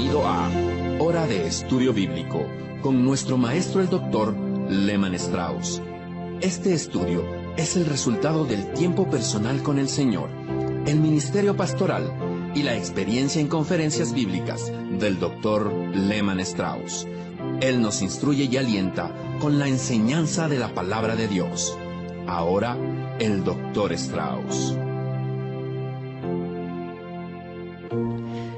Bienvenido a Hora de Estudio Bíblico con nuestro maestro el Dr. Lehman Strauss. Este estudio es el resultado del tiempo personal con el Señor, el ministerio pastoral y la experiencia en conferencias bíblicas del Dr. Lehman Strauss. Él nos instruye y alienta con la enseñanza de la palabra de Dios. Ahora, el Dr. Strauss.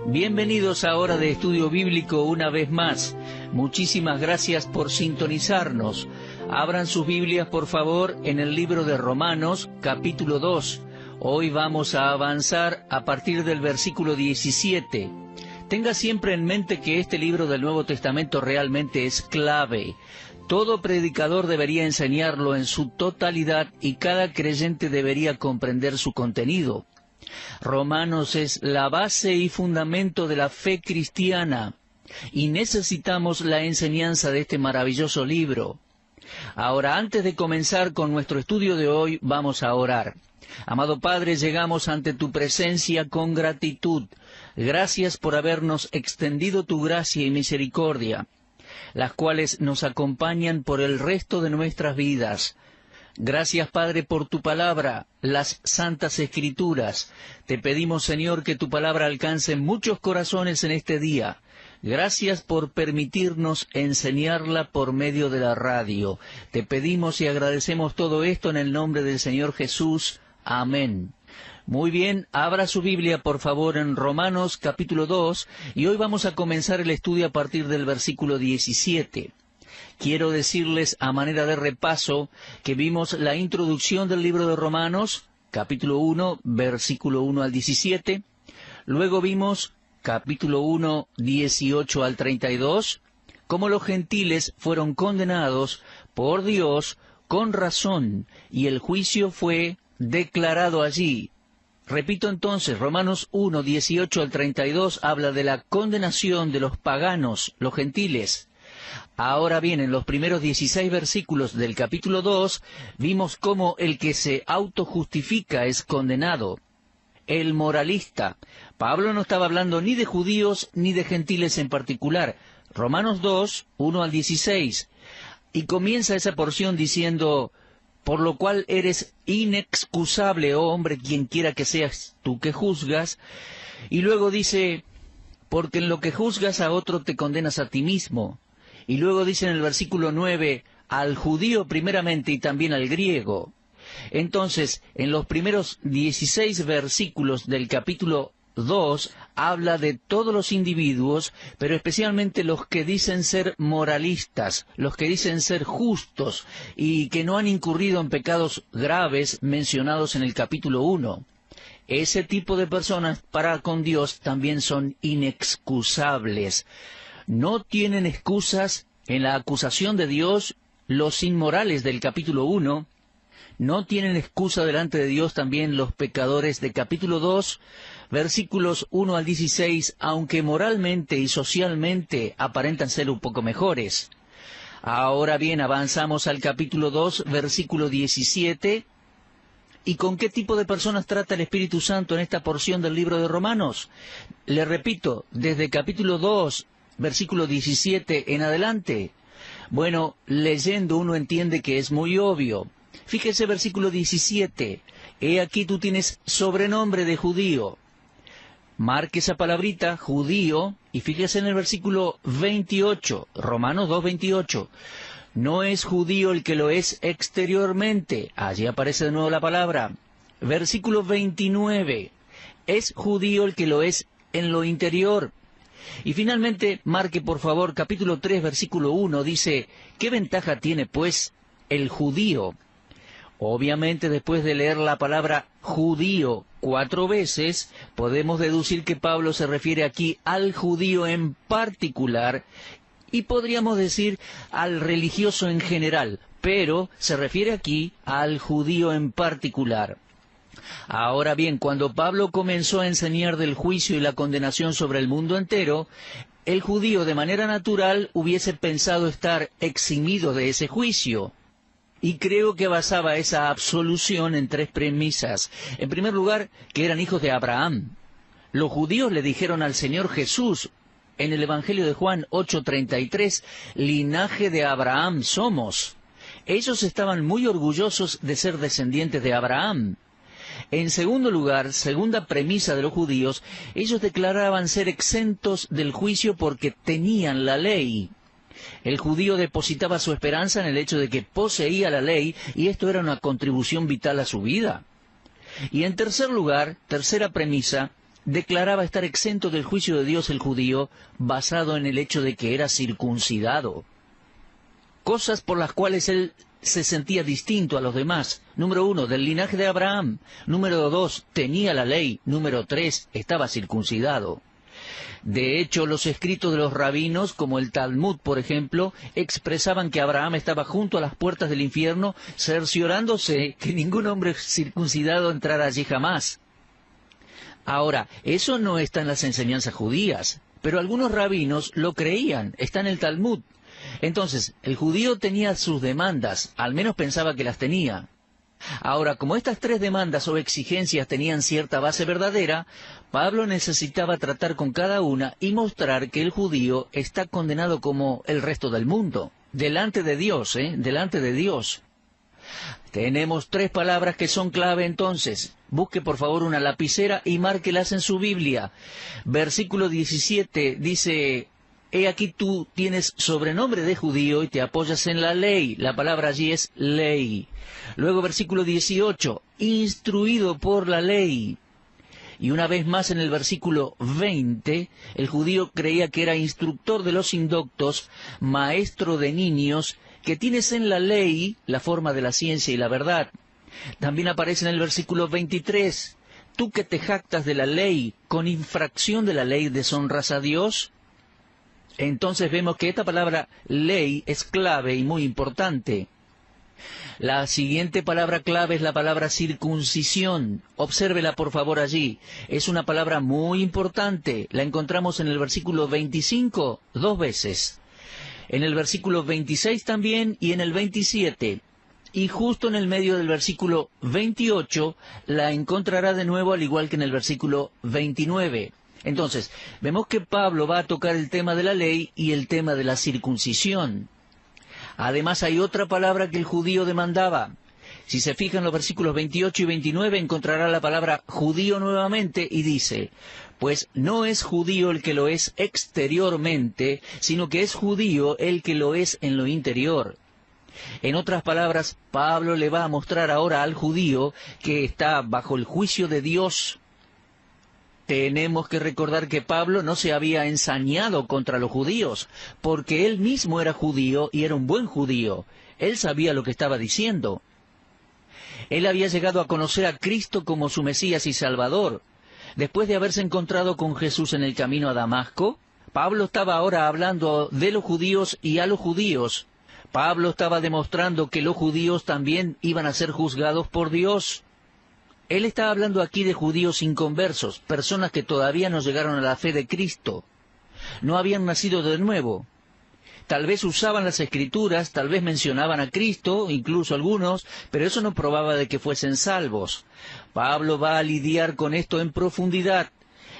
Bienvenidos a Hora de Estudio Bíblico una vez más. Muchísimas gracias por sintonizarnos. Abran sus Biblias, por favor, en el libro de Romanos, capítulo 2. Hoy vamos a avanzar a partir del versículo 17. Tenga siempre en mente que este libro del Nuevo Testamento realmente es clave. Todo predicador debería enseñarlo en su totalidad y cada creyente debería comprender su contenido. Romanos es la base y fundamento de la fe cristiana, y necesitamos la enseñanza de este maravilloso libro. Ahora, antes de comenzar con nuestro estudio de hoy, vamos a orar. Amado Padre, llegamos ante tu presencia con gratitud. Gracias por habernos extendido tu gracia y misericordia, las cuales nos acompañan por el resto de nuestras vidas. Gracias, Padre, por tu palabra, las Santas Escrituras. Te pedimos, Señor, que tu palabra alcance muchos corazones en este día. Gracias por permitirnos enseñarla por medio de la radio. Te pedimos y agradecemos todo esto en el nombre del Señor Jesús. Amén. Muy bien, abra su Biblia, por favor, en Romanos capítulo 2, y hoy vamos a comenzar el estudio a partir del versículo 17. Quiero decirles a manera de repaso que vimos la introducción del libro de Romanos, capítulo 1, versículo 1 al 17. Luego vimos capítulo 1, 18 al 32, cómo los gentiles fueron condenados por Dios con razón, y el juicio fue declarado allí. Repito entonces, Romanos 1, 18 al 32 habla de la condenación de los paganos, los gentiles. Ahora bien, en los primeros 16 versículos del capítulo 2, vimos cómo el que se autojustifica es condenado. El moralista. Pablo no estaba hablando ni de judíos ni de gentiles en particular. Romanos 2, 1 al 16. Y comienza esa porción diciendo: por lo cual eres inexcusable, oh hombre, quien quiera que seas tú que juzgas. Y luego dice: porque en lo que juzgas a otro te condenas a ti mismo. Y luego dice en el versículo 9, al judío primeramente y también al griego. Entonces, en los primeros 16 versículos del capítulo 2, habla de todos los individuos, pero especialmente los que dicen ser moralistas, los que dicen ser justos, y que no han incurrido en pecados graves mencionados en el capítulo 1. Ese tipo de personas para con Dios también son inexcusables. No tienen excusas en la acusación de Dios los inmorales del capítulo 1, no tienen excusa delante de Dios también los pecadores de capítulo 2, versículos 1 al 16, aunque moralmente y socialmente aparentan ser un poco mejores. Ahora bien, avanzamos al capítulo 2, versículo 17, ¿y con qué tipo de personas trata el Espíritu Santo en esta porción del libro de Romanos? Le repito, desde capítulo 2, versículo 17 en adelante. Bueno, leyendo uno entiende que es muy obvio. Fíjese versículo 17. He aquí tú tienes sobrenombre de judío. Marque esa palabrita, judío, y fíjese en el versículo 28, Romanos 2, 28. No es judío el que lo es exteriormente. Allí aparece de nuevo la palabra. Versículo 29. Es judío el que lo es en lo interior. Y finalmente, marque por favor, capítulo 3, versículo 1, dice: ¿qué ventaja tiene, pues, el judío? Obviamente, después de leer la palabra judío 4 veces, podemos deducir que Pablo se refiere aquí al judío en particular, y podríamos decir al religioso en general, pero se refiere aquí al judío en particular. Ahora bien, cuando Pablo comenzó a enseñar del juicio y la condenación sobre el mundo entero, el judío de manera natural hubiese pensado estar eximido de ese juicio. Y creo que basaba esa absolución en 3 premisas. En primer lugar, que eran hijos de Abraham. Los judíos le dijeron al Señor Jesús: en el Evangelio de Juan 8:33, linaje de Abraham somos. Ellos estaban muy orgullosos de ser descendientes de Abraham. En segundo lugar, segunda premisa de los judíos, ellos declaraban ser exentos del juicio porque tenían la ley. El judío depositaba su esperanza en el hecho de que poseía la ley y esto era una contribución vital a su vida. Y en tercer lugar, tercera premisa, declaraba estar exento del juicio de Dios el judío basado en el hecho de que era circuncidado. Cosas por las cuales él se sentía distinto a los demás. Número 1, del linaje de Abraham. Número 2, tenía la ley. Número 3, estaba circuncidado. De hecho, los escritos de los rabinos, como el Talmud, por ejemplo, expresaban que Abraham estaba junto a las puertas del infierno, cerciorándose que ningún hombre circuncidado entrara allí jamás. Ahora, eso no está en las enseñanzas judías, pero algunos rabinos lo creían, está en el Talmud. Entonces, el judío tenía sus demandas, al menos pensaba que las tenía. Ahora, como estas tres demandas o exigencias tenían cierta base verdadera, Pablo necesitaba tratar con cada una y mostrar que el judío está condenado como el resto del mundo, delante de Dios, delante de Dios. Tenemos tres palabras que son clave entonces. Busque por favor una lapicera y márquelas en su Biblia. Versículo 17 dice: he aquí tú tienes sobrenombre de judío y te apoyas en la ley. La palabra allí es ley. Luego versículo 18, instruido por la ley. Y una vez más en el versículo 20, el judío creía que era instructor de los indoctos, maestro de niños, que tienes en la ley la forma de la ciencia y la verdad. También aparece en el versículo 23, tú que te jactas de la ley, con infracción de la ley deshonras a Dios. Entonces vemos que esta palabra ley es clave y muy importante. La siguiente palabra clave es la palabra circuncisión. Obsérvela por favor allí. Es una palabra muy importante. La encontramos en el versículo 25 2 veces. En el versículo 26 también y en el 27. Y justo en el medio del versículo 28 la encontrará de nuevo al igual que en el versículo 29. Entonces, vemos que Pablo va a tocar el tema de la ley y el tema de la circuncisión. Además, hay otra palabra que el judío demandaba. Si se fijan en los versículos 28 y 29, encontrará la palabra judío nuevamente y dice: pues no es judío el que lo es exteriormente, sino que es judío el que lo es en lo interior. En otras palabras, Pablo le va a mostrar ahora al judío que está bajo el juicio de Dios. Tenemos que recordar que Pablo no se había ensañado contra los judíos, porque él mismo era judío y era un buen judío. Él sabía lo que estaba diciendo. Él había llegado a conocer a Cristo como su Mesías y Salvador. Después de haberse encontrado con Jesús en el camino a Damasco, Pablo estaba ahora hablando de los judíos y a los judíos. Pablo estaba demostrando que los judíos también iban a ser juzgados por Dios. Él está hablando aquí de judíos inconversos, personas que todavía no llegaron a la fe de Cristo. No habían nacido de nuevo. Tal vez usaban las Escrituras, tal vez mencionaban a Cristo, incluso algunos, pero eso no probaba de que fuesen salvos. Pablo va a lidiar con esto en profundidad.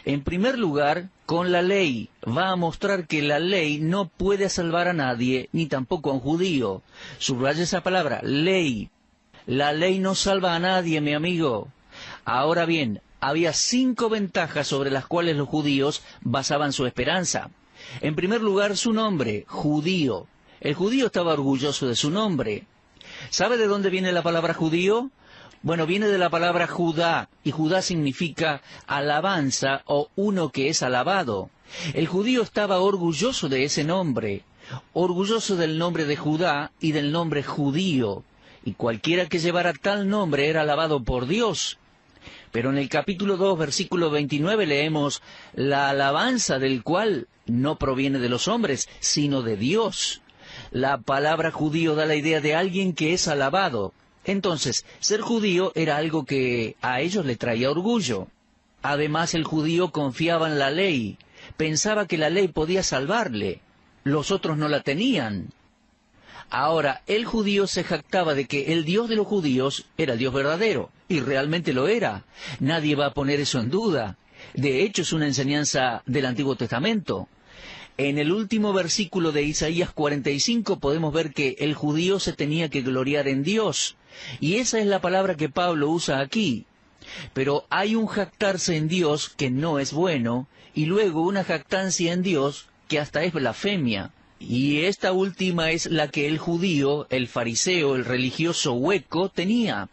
En primer lugar, con la ley. Va a mostrar que la ley no puede salvar a nadie, ni tampoco a un judío. Subraya esa palabra, ley. La ley no salva a nadie, mi amigo. Ahora bien, había 5 ventajas sobre las cuales los judíos basaban su esperanza. En primer lugar, su nombre, judío. El judío estaba orgulloso de su nombre. ¿Sabe de dónde viene la palabra judío? Bueno, viene de la palabra Judá, y Judá significa alabanza o uno que es alabado. El judío estaba orgulloso de ese nombre, orgulloso del nombre de Judá y del nombre judío. Y cualquiera que llevara tal nombre era alabado por Dios. Pero en el capítulo 2, versículo 29, leemos: la alabanza del cual no proviene de los hombres, sino de Dios. La palabra judío da la idea de alguien que es alabado. Entonces, ser judío era algo que a ellos le traía orgullo. Además, el judío confiaba en la ley. Pensaba que la ley podía salvarle. Los otros no la tenían. Ahora, el judío se jactaba de que el Dios de los judíos era el Dios verdadero, y realmente lo era. Nadie va a poner eso en duda. De hecho, es una enseñanza del Antiguo Testamento. En el último versículo de Isaías 45 podemos ver que el judío se tenía que gloriar en Dios. Y esa es la palabra que Pablo usa aquí. Pero hay un jactarse en Dios que no es bueno, y luego una jactancia en Dios que hasta es blasfemia. Y esta última es la que el judío, el fariseo, el religioso hueco tenía.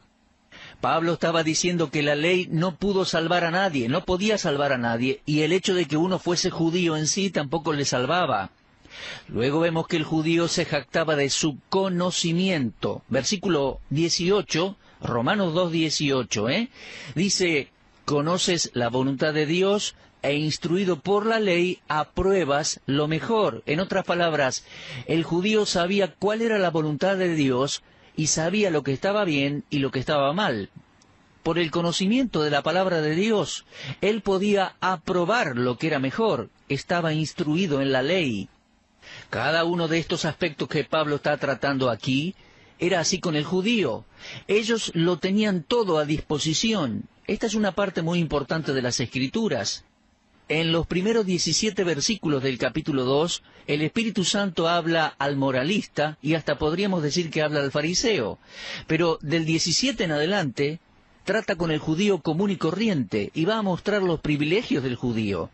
Pablo estaba diciendo que la ley no pudo salvar a nadie, no podía salvar a nadie, y el hecho de que uno fuese judío en sí tampoco le salvaba. Luego vemos que el judío se jactaba de su conocimiento. Versículo 18, Romanos 2:18, dice, conoces la voluntad de Dios e instruido por la ley apruebas lo mejor. En otras palabras, el judío sabía cuál era la voluntad de Dios y sabía lo que estaba bien y lo que estaba mal. Por el conocimiento de la palabra de Dios, él podía aprobar lo que era mejor, estaba instruido en la ley. Cada uno de estos aspectos que Pablo está tratando aquí, era así con el judío. Ellos lo tenían todo a disposición. Esta es una parte muy importante de las Escrituras. En los primeros 17 versículos del capítulo 2, el Espíritu Santo habla al moralista, y hasta podríamos decir que habla al fariseo. Pero del 17 en adelante, trata con el judío común y corriente, y va a mostrar los privilegios del judío.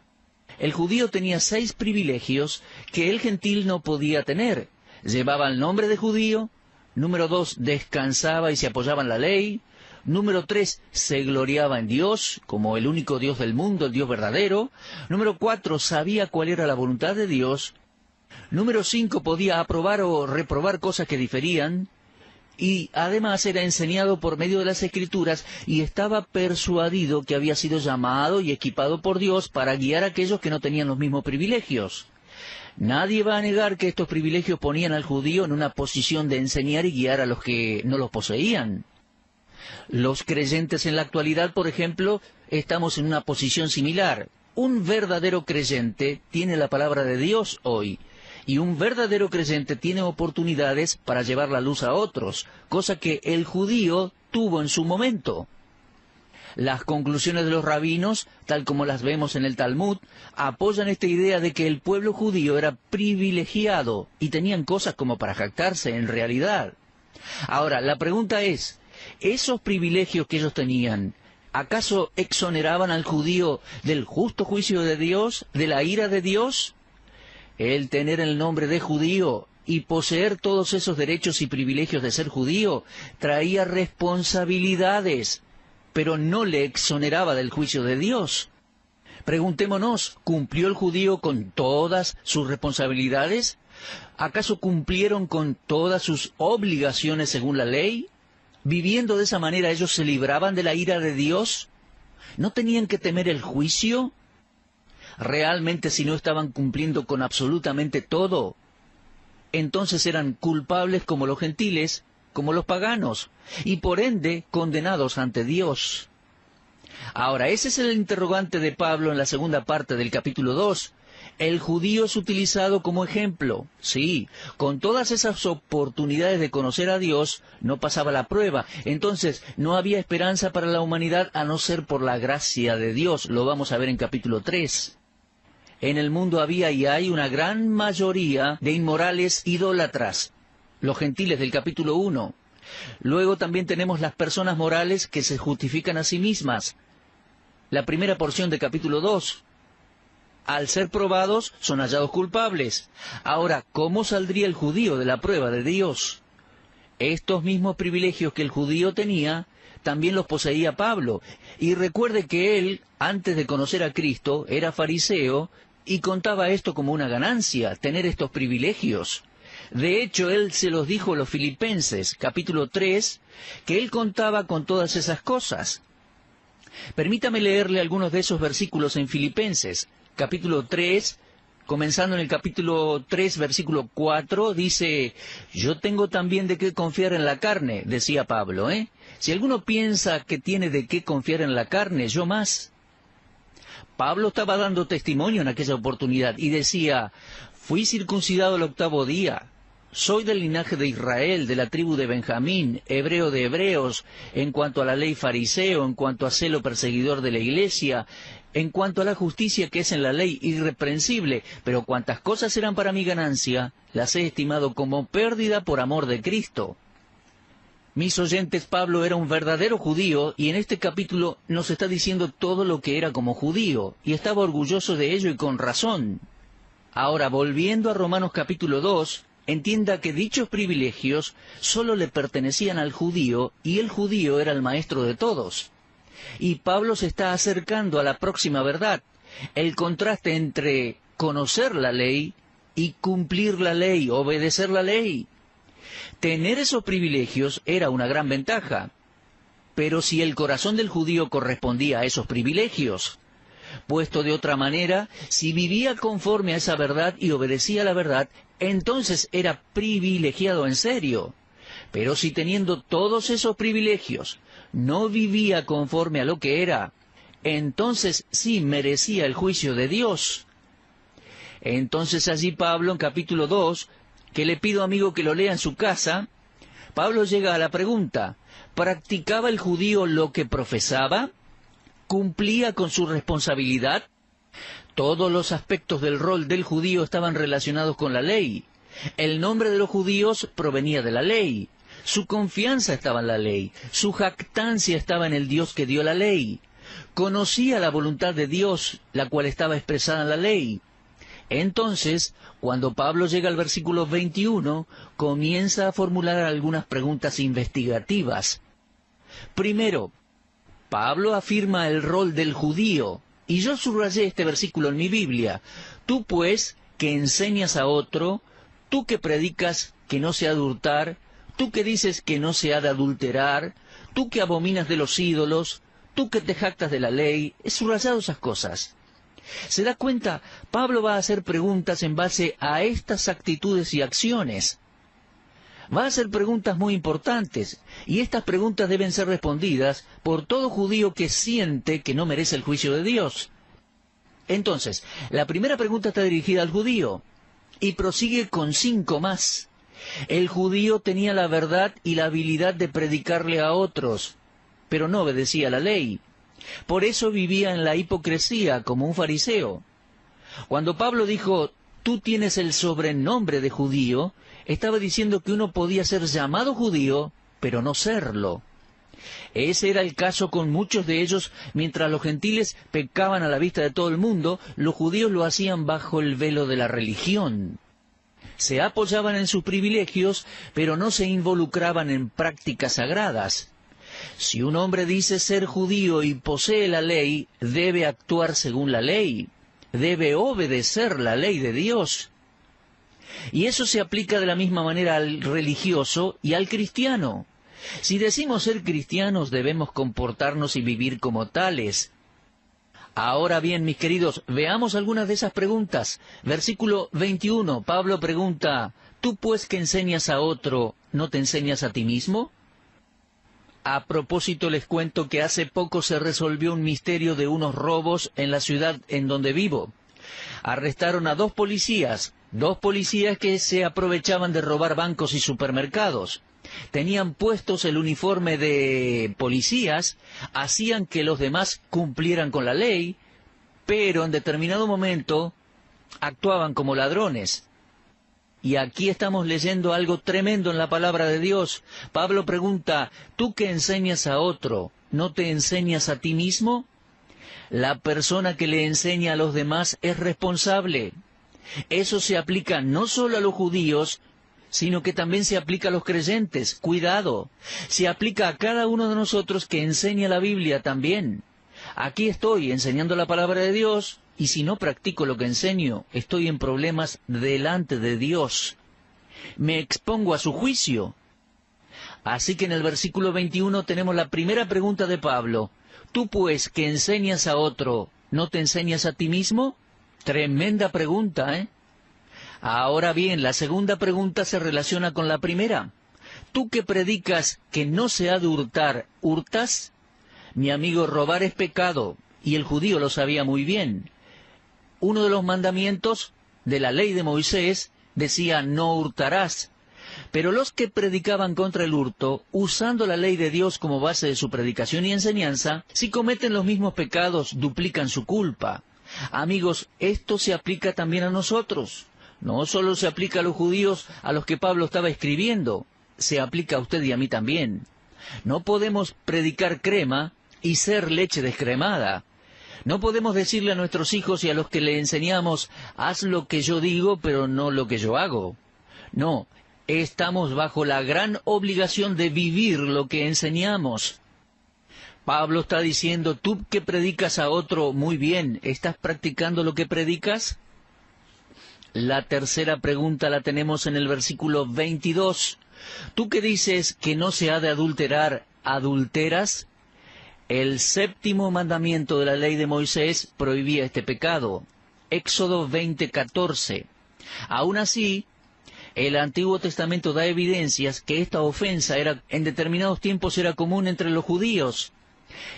El judío tenía 6 privilegios que el gentil no podía tener. Llevaba el nombre de judío. Número 2, descansaba y se apoyaba en la ley. Número 3, se gloriaba en Dios, como el único Dios del mundo, el Dios verdadero. Número 4, sabía cuál era la voluntad de Dios. Número 5, podía aprobar o reprobar cosas que diferían. Y además era enseñado por medio de las Escrituras y estaba persuadido que había sido llamado y equipado por Dios para guiar a aquellos que no tenían los mismos privilegios. Nadie va a negar que estos privilegios ponían al judío en una posición de enseñar y guiar a los que no los poseían. Los creyentes en la actualidad, por ejemplo, estamos en una posición similar. Un verdadero creyente tiene la palabra de Dios hoy, y un verdadero creyente tiene oportunidades para llevar la luz a otros, cosa que el judío tuvo en su momento. Las conclusiones de los rabinos, tal como las vemos en el Talmud, apoyan esta idea de que el pueblo judío era privilegiado y tenían cosas como para jactarse en realidad. Ahora, la pregunta es, ¿esos privilegios que ellos tenían, acaso exoneraban al judío del justo juicio de Dios, de la ira de Dios? El tener el nombre de judío y poseer todos esos derechos y privilegios de ser judío traía responsabilidades, pero no le exoneraba del juicio de Dios. Preguntémonos, ¿cumplió el judío con todas sus responsabilidades? ¿Acaso cumplieron con todas sus obligaciones según la ley? ¿Viviendo de esa manera ellos se libraban de la ira de Dios? ¿No tenían que temer el juicio? ¿Realmente si no estaban cumpliendo con absolutamente todo? Entonces eran culpables como los gentiles, como los paganos, y por ende condenados ante Dios. Ahora, ese es el interrogante de Pablo en la segunda parte del capítulo 2. El judío es utilizado como ejemplo. Sí, con todas esas oportunidades de conocer a Dios, no pasaba la prueba. Entonces, no había esperanza para la humanidad a no ser por la gracia de Dios. Lo vamos a ver en capítulo 3. En el mundo había y hay una gran mayoría de inmorales idólatras, los gentiles del capítulo 1. Luego también tenemos las personas morales que se justifican a sí mismas. La primera porción del capítulo 2. Al ser probados, son hallados culpables. Ahora, ¿cómo saldría el judío de la prueba de Dios? Estos mismos privilegios que el judío tenía, también los poseía Pablo. Y recuerde que él, antes de conocer a Cristo, era fariseo y contaba esto como una ganancia, tener estos privilegios. De hecho, él se los dijo a los Filipenses, capítulo 3, que él contaba con todas esas cosas. Permítame leerle algunos de esos versículos en Filipenses, capítulo 3, comenzando en el capítulo 3, versículo 4, dice, yo tengo también de qué confiar en la carne, decía Pablo, Si alguno piensa que tiene de qué confiar en la carne, yo más. Pablo estaba dando testimonio en aquella oportunidad y decía, fui circuncidado el 8º día, soy del linaje de Israel, de la tribu de Benjamín, hebreo de hebreos, en cuanto a la ley fariseo, en cuanto a celo perseguidor de la iglesia, en cuanto a la justicia que es en la ley irreprensible, pero cuantas cosas eran para mi ganancia, las he estimado como pérdida por amor de Cristo. Mis oyentes, Pablo era un verdadero judío, y en este capítulo nos está diciendo todo lo que era como judío, y estaba orgulloso de ello y con razón. Ahora, volviendo a Romanos capítulo 2, entienda que dichos privilegios solo le pertenecían al judío, y el judío era el maestro de todos. Y Pablo se está acercando a la próxima verdad, el contraste entre conocer la ley y cumplir la ley, obedecer la ley. Tener esos privilegios era una gran ventaja, pero si el corazón del judío correspondía a esos privilegios, puesto de otra manera, si vivía conforme a esa verdad y obedecía la verdad, entonces era privilegiado en serio. Pero si teniendo todos esos privilegios no vivía conforme a lo que era, entonces sí merecía el juicio de Dios. Entonces allí Pablo, en capítulo 2, que le pido, amigo, que lo lea en su casa, Pablo llega a la pregunta: ¿practicaba el judío lo que profesaba? ¿Cumplía con su responsabilidad? Todos los aspectos del rol del judío estaban relacionados con la ley. El nombre de los judíos provenía de la ley. Su confianza estaba en la ley. Su jactancia estaba en el Dios que dio la ley. Conocía la voluntad de Dios, la cual estaba expresada en la ley. Entonces, cuando Pablo llega al versículo 21, comienza a formular algunas preguntas investigativas. Primero, Pablo afirma el rol del judío, y yo subrayé este versículo en mi Biblia. Tú pues, que enseñas a otro, tú que predicas que no se ha de hurtar, tú que dices que no se ha de adulterar, tú que abominas de los ídolos, tú que te jactas de la ley, he subrayado esas cosas. ¿Se da cuenta? Pablo va a hacer preguntas en base a estas actitudes y acciones. Va a hacer preguntas muy importantes, y estas preguntas deben ser respondidas por todo judío que siente que no merece el juicio de Dios. Entonces, la primera pregunta está dirigida al judío, y prosigue con 5 más. El judío tenía la verdad y la habilidad de predicarle a otros, pero no obedecía la ley. Por eso vivía en la hipocresía como un fariseo. Cuando Pablo dijo, tú tienes el sobrenombre de judío, estaba diciendo que uno podía ser llamado judío, pero no serlo. Ese era el caso con muchos de ellos. Mientras los gentiles pecaban a la vista de todo el mundo, los judíos lo hacían bajo el velo de la religión. Se apoyaban en sus privilegios, pero no se involucraban en prácticas sagradas. Si un hombre dice ser judío y posee la ley, debe actuar según la ley, debe obedecer la ley de Dios. Y eso se aplica de la misma manera al religioso y al cristiano. Si decimos ser cristianos, debemos comportarnos y vivir como tales. Ahora bien, mis queridos, veamos algunas de esas preguntas. Versículo 21, Pablo pregunta, ¿tú pues que enseñas a otro, no te enseñas a ti mismo? A propósito, les cuento que hace poco se resolvió un misterio de unos robos en la ciudad en donde vivo. Arrestaron a 2 policías que se aprovechaban de robar bancos y supermercados. Tenían puestos el uniforme de policías, hacían que los demás cumplieran con la ley, pero en determinado momento actuaban como ladrones. Y aquí estamos leyendo algo tremendo en la palabra de Dios. Pablo pregunta, ¿tú que enseñas a otro, no te enseñas a ti mismo? La persona que le enseña a los demás es responsable. Eso se aplica no solo a los judíos, sino que también se aplica a los creyentes. Cuidado, se aplica a cada uno de nosotros que enseña la Biblia también. Aquí estoy enseñando la palabra de Dios, y si no practico lo que enseño, estoy en problemas delante de Dios. Me expongo a su juicio. Así que en el versículo 21 tenemos la primera pregunta de Pablo. ¿Tú pues que enseñas a otro, no te enseñas a ti mismo? Tremenda pregunta, ¿eh? Ahora bien, la segunda pregunta se relaciona con la primera. ¿Tú que predicas que no se ha de hurtar, hurtas? Mi amigo, robar es pecado, y el judío lo sabía muy bien. Uno de los mandamientos de la ley de Moisés decía, no hurtarás. Pero los que predicaban contra el hurto, usando la ley de Dios como base de su predicación y enseñanza, si cometen los mismos pecados, duplican su culpa. Amigos, esto se aplica también a nosotros. No solo se aplica a los judíos a los que Pablo estaba escribiendo, se aplica a usted y a mí también. No podemos predicar crema y ser leche descremada. No podemos decirle a nuestros hijos y a los que le enseñamos, haz lo que yo digo, pero no lo que yo hago. No, estamos bajo la gran obligación de vivir lo que enseñamos. Pablo está diciendo, tú que predicas a otro, muy bien, ¿estás practicando lo que predicas? La tercera pregunta la tenemos en el versículo 22. Tú que dices que no se ha de adulterar, ¿adulteras? El séptimo mandamiento de la ley de Moisés prohibía este pecado. Éxodo 20:14. Aún así, el Antiguo Testamento da evidencias que esta ofensa en determinados tiempos era común entre los judíos.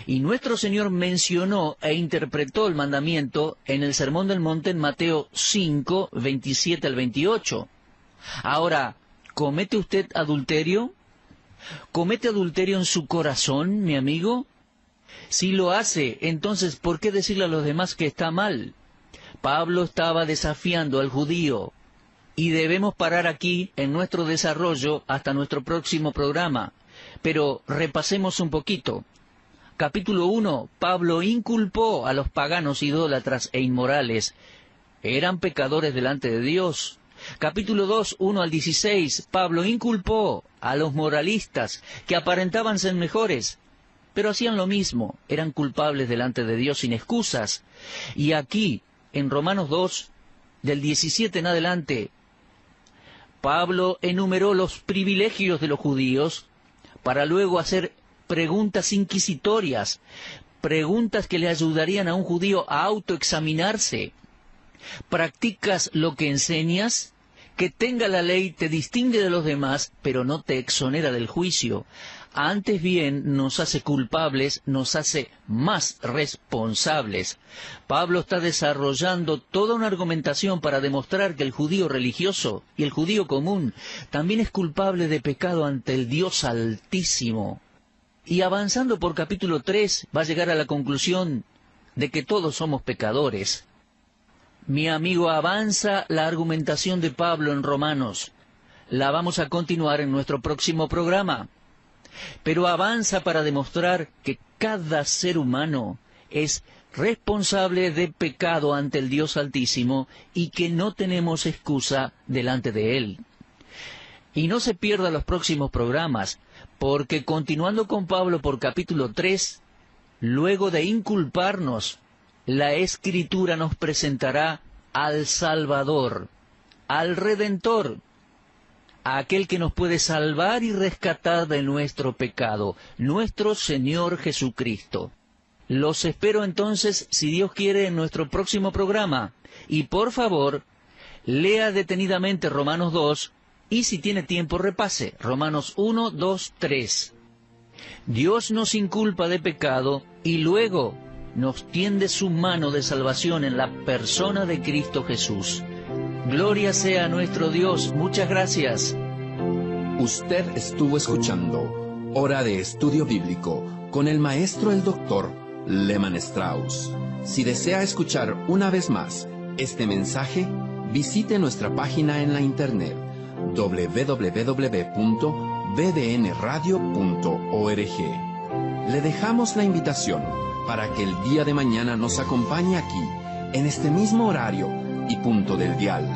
Y nuestro Señor mencionó e interpretó el mandamiento en el Sermón del Monte en Mateo 5, 27 al 28. Ahora, ¿comete usted adulterio? ¿Comete adulterio en su corazón, mi amigo? Si lo hace, entonces, ¿por qué decirle a los demás que está mal? Pablo estaba desafiando al judío. Y debemos parar aquí en nuestro desarrollo hasta nuestro próximo programa. Pero repasemos un poquito. Capítulo 1, Pablo inculpó a los paganos idólatras e inmorales. Eran pecadores delante de Dios. Capítulo 2, 1 al 16, Pablo inculpó a los moralistas que aparentaban ser mejores, pero hacían lo mismo, eran culpables delante de Dios sin excusas. Y aquí, en Romanos 2, del 17 en adelante, Pablo enumeró los privilegios de los judíos para luego hacer preguntas inquisitorias, preguntas que le ayudarían a un judío a autoexaminarse. ¿Practicas lo que enseñas? Que tenga la ley te distingue de los demás, pero no te exonera del juicio. Antes bien nos hace culpables, nos hace más responsables. Pablo está desarrollando toda una argumentación para demostrar que el judío religioso y el judío común también es culpable de pecado ante el Dios Altísimo. Y avanzando por capítulo 3 va a llegar a la conclusión de que todos somos pecadores. Mi amigo, avanza la argumentación de Pablo en Romanos. La vamos a continuar en nuestro próximo programa. Pero avanza para demostrar que cada ser humano es responsable de pecado ante el Dios Altísimo y que no tenemos excusa delante de Él. Y no se pierda los próximos programas, porque continuando con Pablo por capítulo 3, luego de inculparnos, la Escritura nos presentará al Salvador, al Redentor, a aquel que nos puede salvar y rescatar de nuestro pecado, nuestro Señor Jesucristo. Los espero entonces, si Dios quiere, en nuestro próximo programa. Y por favor, lea detenidamente Romanos 2, y si tiene tiempo repase Romanos 1, 2, 3. Dios nos inculpa de pecado y luego nos tiende su mano de salvación en la persona de Cristo Jesús. Gloria sea a nuestro Dios. Muchas gracias. Usted estuvo escuchando Hora de Estudio Bíblico con el maestro el doctor Lehmann Strauss. Si desea escuchar una vez más este mensaje, visite nuestra página en la internet www.bbnradio.org. Le dejamos la invitación para que el día de mañana nos acompañe aquí, en este mismo horario y punto del dial.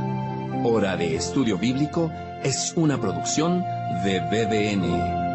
Hora de Estudio Bíblico es una producción de BBN.